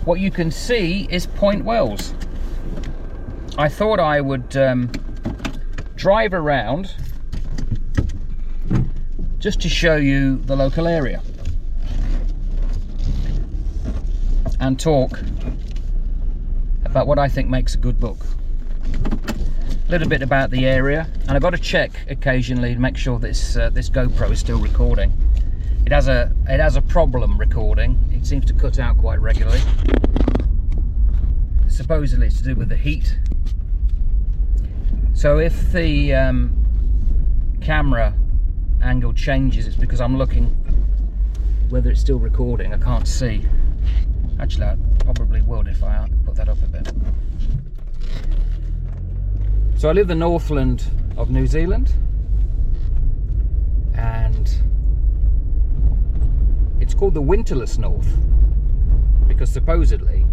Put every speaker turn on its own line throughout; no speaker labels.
what you can see is Point Wells. I thought I would drive around just to show you the local area and talk about what I think makes a good book. A little bit about the area, and I've got to check occasionally to make sure this this GoPro is still recording. It has a problem recording. It seems to cut out quite regularly. Supposedly it's to do with the heat. So if the camera angle changes, it's because I'm looking whether it's still recording. I can't see. Actually, I probably would if I put that up a bit. So I live the Northland of New Zealand, and it's called the winterless North because supposedly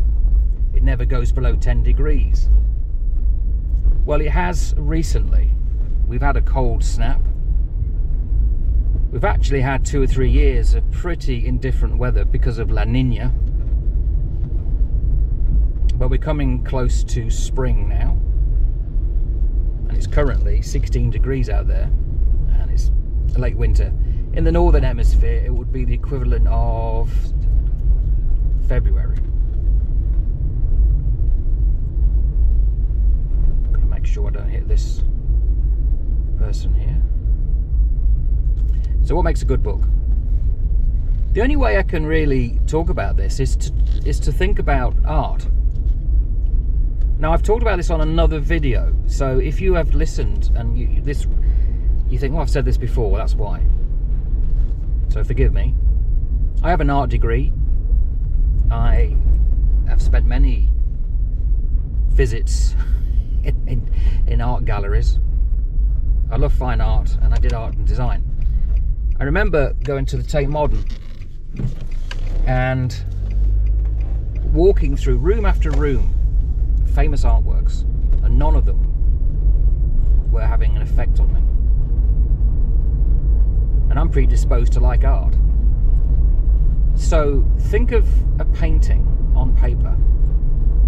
it never goes below 10 degrees. Well, it has recently. We've had a cold snap. We've actually had 2 or 3 years of pretty indifferent weather because of La Nina. But we're coming close to spring now. And it's currently 16 degrees out there. And it's late winter. In the northern hemisphere, it would be the equivalent of February. Gotta make sure I don't hit this person here. So what makes a good book? The only way I can really talk about this is to think about art. Now, I've talked about this on another video, so if you have listened and you think, well, I've said this before, that's why. So forgive me. I have an art degree. I have spent many visits in art galleries. I love fine art, and I did art and design. I remember going to the Tate Modern and walking through room after room, famous artworks, and none of them were having an effect on me. And I'm predisposed to like art. So think of a painting on paper,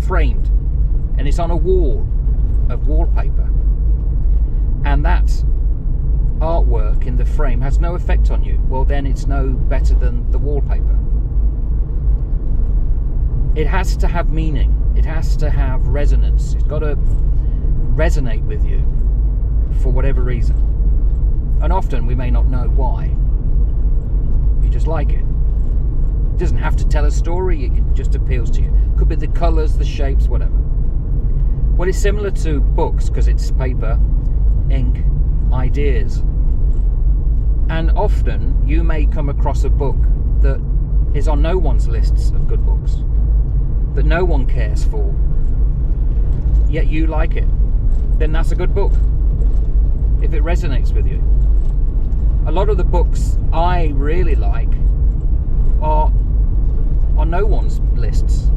framed, and it's on a wall of wallpaper, and that artwork in the frame has no effect on you. Well, then it's no better than the wallpaper. It has to have meaning. It has to have resonance. It's got to resonate with you for whatever reason. And often we may not know why. You just like it. It doesn't have to tell a story, it just appeals to you. Could be the colours, the shapes, whatever. Well, it's similar to books because it's paper, ink, ideas. And often you may come across a book that is on no one's lists of good books, that no one cares for, yet you like it. Then that's a good book, if it resonates with you. A lot of the books I really like are on no one's lists.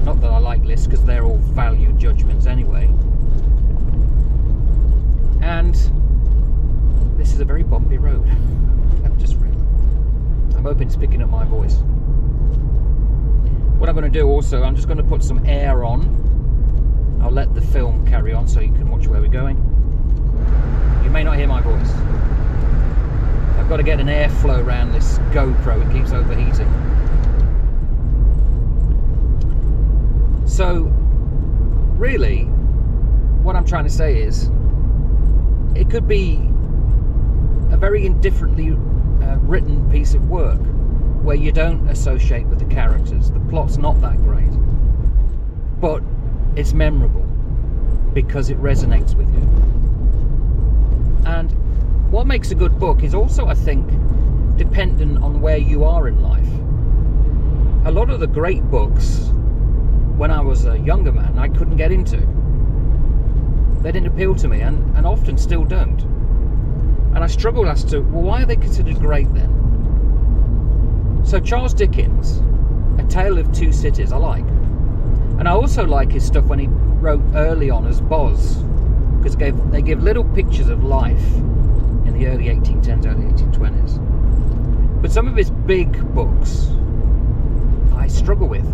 Not that I like lists, because they're all value judgments anyway. And this is a very bumpy road. I've just realised. I'm hoping it's picking up my voice. What I'm going to do also, I'm just going to put some air on. I'll let the film carry on so you can watch where we're going. You may not hear my voice. I've got to get an airflow around this GoPro, it keeps overheating. So, really, what I'm trying to say is, it could be a very indifferently written piece of work where you don't associate with the characters. The plot's not that great, but it's memorable because it resonates with you. And what makes a good book is also, I think, dependent on where you are in life. A lot of the great books, when I was a younger man, I couldn't get into. They didn't appeal to me, and often still don't. And I struggle as to, well, why are they considered great then? So Charles Dickens, A Tale of Two Cities, I like. And I also like his stuff when he wrote early on as Boz, because they give little pictures of life in the early 1810s, early 1820s. But some of his big books, I struggle struggle with.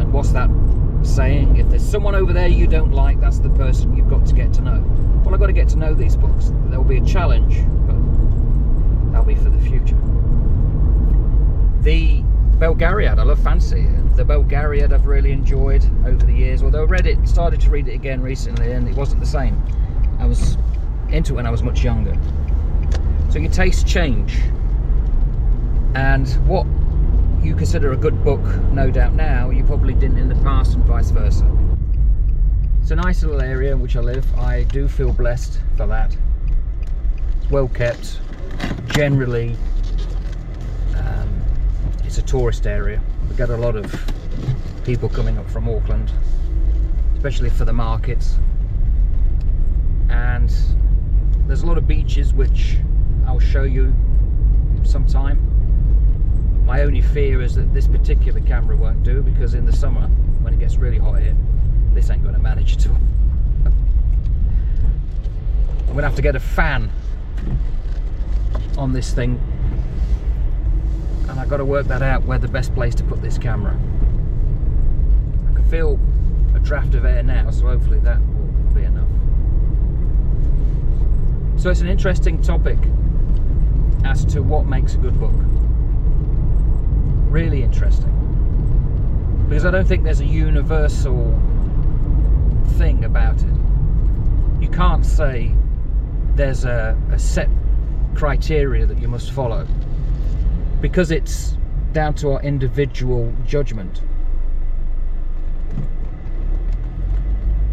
And what's that saying? If there's someone over there you don't like, that's the person you've got to get to know. Well, I've got to get to know these books. There will be a challenge, but that'll be for the future. The Belgariad, I love fantasy. The Belgariad I've really enjoyed over the years, although I started to read it again recently, and it wasn't the same. I was into it when I was much younger. So your tastes change, and what you consider a good book, no doubt now, you probably didn't in the past, and vice versa. It's a nice little area in which I live. I do feel blessed for that. It's well kept. Generally, it's a tourist area. We get a lot of people coming up from Auckland, especially for the markets. And there's a lot of beaches, which I'll show you sometime. My only fear is that this particular camera won't do, because in the summer, when it gets really hot here, this ain't going to manage at all. I'm going to have to get a fan on this thing, and I've got to work that out, where the best place to put this camera. I can feel a draft of air now, so hopefully that will be enough. So it's an interesting topic as to what makes a good book. Really interesting, because I don't think there's a universal thing about it. You can't say there's a set criteria that you must follow, because it's down to our individual judgment.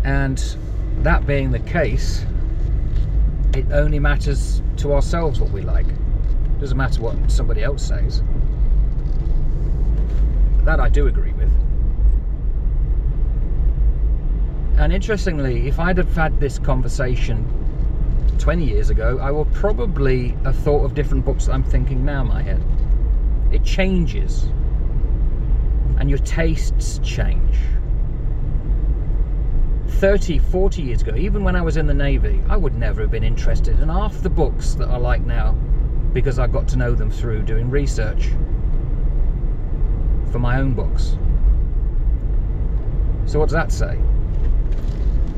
And that being the case, it only matters to ourselves what we like. It doesn't matter what somebody else says. That I do agree with. And interestingly, if I'd have had this conversation 20 years ago, I would probably have thought of different books that I'm thinking now in my head. It changes, and your tastes change. 30, 40 years ago, even when I was in the Navy, I would never have been interested in half the books that I like now, because I got to know them through doing research for my own books. So what does that say?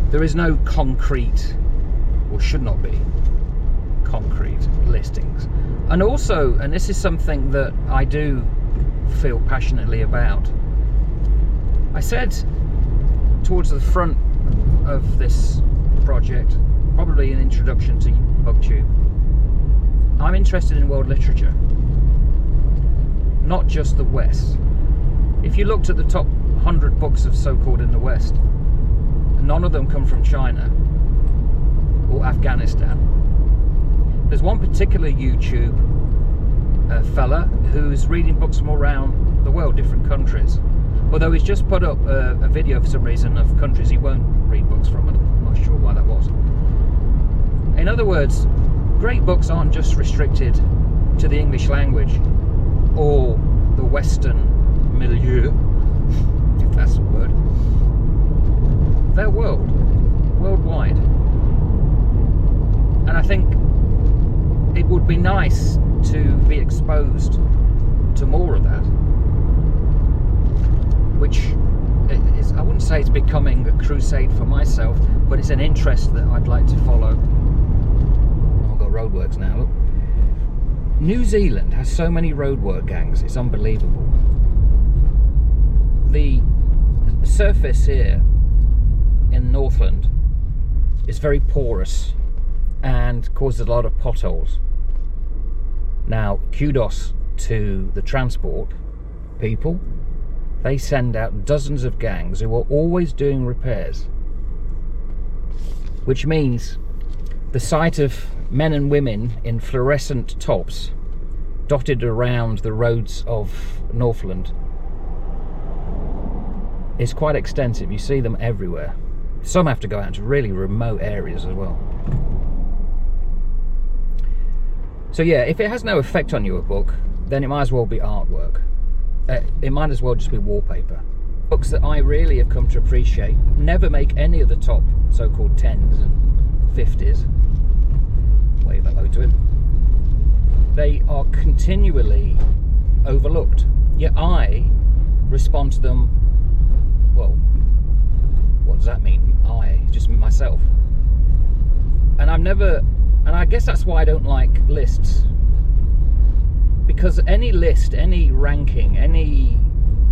There is no concrete, or should not be, concrete listings. And also, and this is something that I do feel passionately about, I said towards the front of this project, probably an introduction to BookTube, I'm interested in world literature, not just the West. If you looked at the top 100 books of so-called in the West, none of them come from China or Afghanistan. There's one particular YouTube fella who's reading books from around the world, different countries. Although he's just put up a video for some reason of countries he won't read books from, and I'm not sure why that was. In other words, great books aren't just restricted to the English language or the Western milieu, if that's a word. They're worldwide. And I think it would be nice to be exposed to more of that, which is, I wouldn't say it's becoming a crusade for myself, but it's an interest that I'd like to follow. Oh, I've got roadworks now, look. New Zealand has so many roadwork gangs, it's unbelievable. The surface here in Northland is very porous and causes a lot of potholes. Now, kudos to the transport people. They send out dozens of gangs who are always doing repairs, which means the sight of men and women in fluorescent tops dotted around the roads of Northland is quite extensive. You see them everywhere. Some have to go out to really remote areas as well. So yeah, if it has no effect on your book, then it might as well be artwork. It might as well just be wallpaper. Books that I really have come to appreciate never make any of the top so-called 10s and 50s. Wave hello to him. They are continually overlooked. Yet I respond to them. Well, what does that mean? Just myself. And I guess that's why I don't like lists. Because any list, any ranking,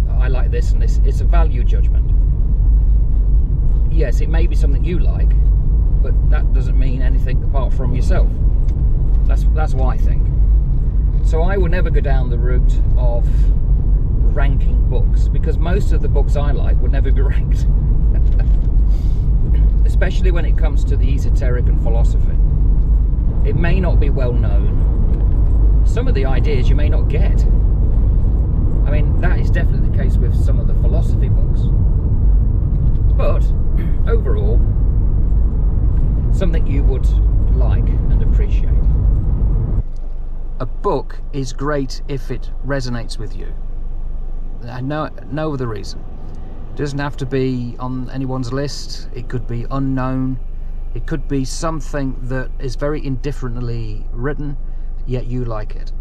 I like this and this, it's a value judgment. Yes, it may be something you like, but that doesn't mean anything apart from yourself. That's what I think. So I will never go down the route of ranking books, because most of the books I like would never be ranked. Especially when it comes to the esoteric and philosophy. It may not be well known. Some of the ideas you may not get. I mean, that is definitely the case with some of the philosophy books. But overall, something you would like and appreciate. A book is great if it resonates with you. No other reason. It doesn't have to be on anyone's list. It could be unknown. It could be something that is very indifferently written, yet you like it.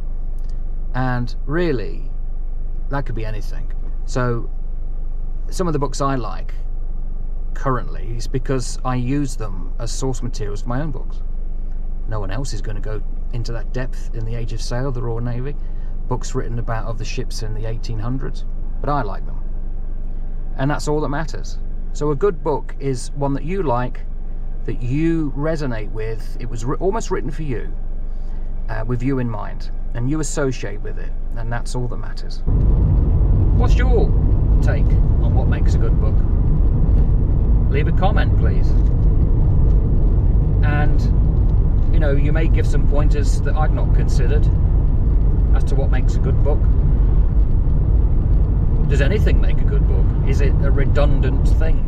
And really, that could be anything. So some of the books I like currently is because I use them as source materials for my own books. No one else is going to go into that depth in the Age of Sail, the Royal Navy. Books written about of the ships in the 1800s. But I like them. And that's all that matters. So a good book is one that you like, that you resonate with. It was almost written for you, with you in mind, and you associate with it, and that's all that matters. What's your take on what makes a good book? Leave a comment, please. And you may give some pointers that I'd not considered as to what makes a good book. Does anything make a good book? Is it a redundant thing?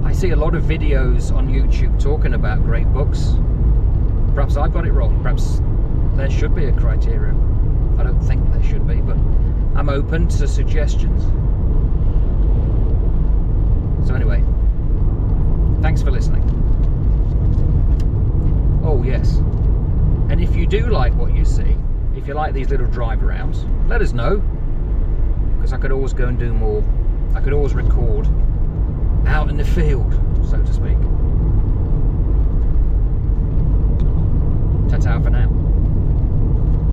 I see a lot of videos on YouTube talking about great books. Perhaps I've got it wrong. Perhaps there should be a criteria. I don't think there should be, but I'm open to suggestions. So anyway, thanks for listening. Oh yes, and if you do like what you see, if you like these little drive arounds, let us know, because I could always go and do more. I could always record out in the field, so to speak. Ta-ta for now.